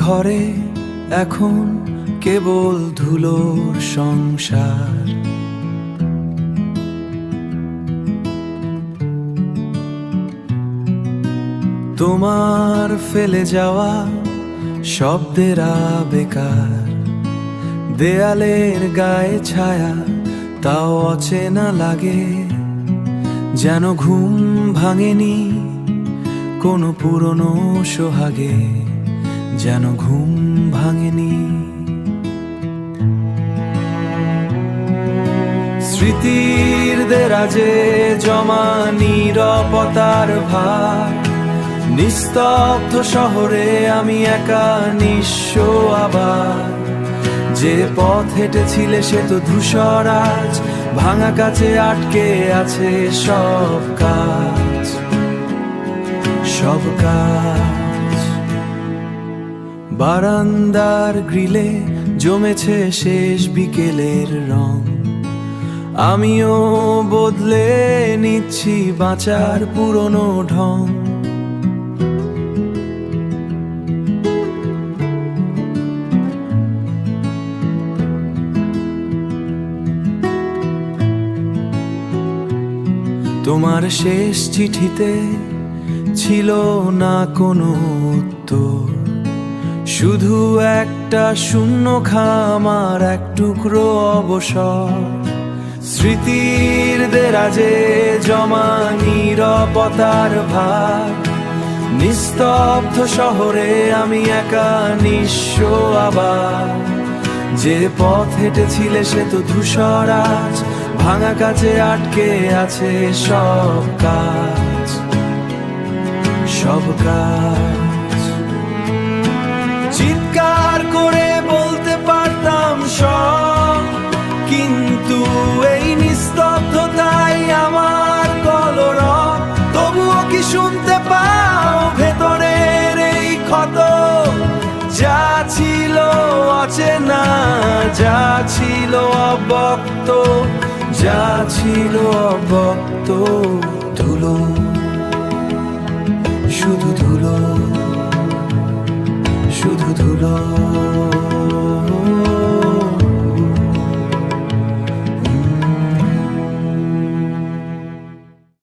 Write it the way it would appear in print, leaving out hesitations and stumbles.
ঘরে এখন কেবল ধুলোর সংসার। তোমার ফেলে যাওয়া শব্দেরা বেকার, দেয়ালের গায়ে ছায়া তাও অচেনা লাগে, যেন ঘুম ভাঙেনি কোনো পুরনো সোহাগে, যেন ঘুম ভাঙেনি। স্মৃতির দেরাজে জমা নীরবতার ভার, নিস্তব্ধ শহরে আমি একা নিঃস্ব আবার। যে পথ হেঁটেছিলে সে তো ধূসর আজ, ভাঙা কাছে আটকে আছে সব কাজ, সব কাজ। বারান্দার গ্রিলে জমেছে শেষ বিকেলের রং, আমিও বদলে নিচ্ছি বাঁচার পুরনো ঢং। তোমার শেষ চিঠিতে ছিল না কোনো উত্তর, শুধু একটা শূন্য খাম আর এক টুকরো অবসর। স্মৃতির দেরাজে জমা নীরবতার ভার, নিস্তব্ধ শহরে আমি একা নিঃস্ব আবার। যে পথ হেঁটেছিলে সে তো ধূসর আজ, ভাঙা কাছে আটকে আছে সব কাজ, সব কাজ। চিৎকার করে বলতে পারতাম সব, কিন্তু এই নিস্তব্ধতাই আমার কলরব। তবুও কি শুনতে পাও ভেতরের এই ক্ষত, যা ছিল অচেনা, যা ছিল অব্যক্ত, যা ছিল অব্যক্ত। ধুলো, শুধু ধুলো, শুধু ধুলো।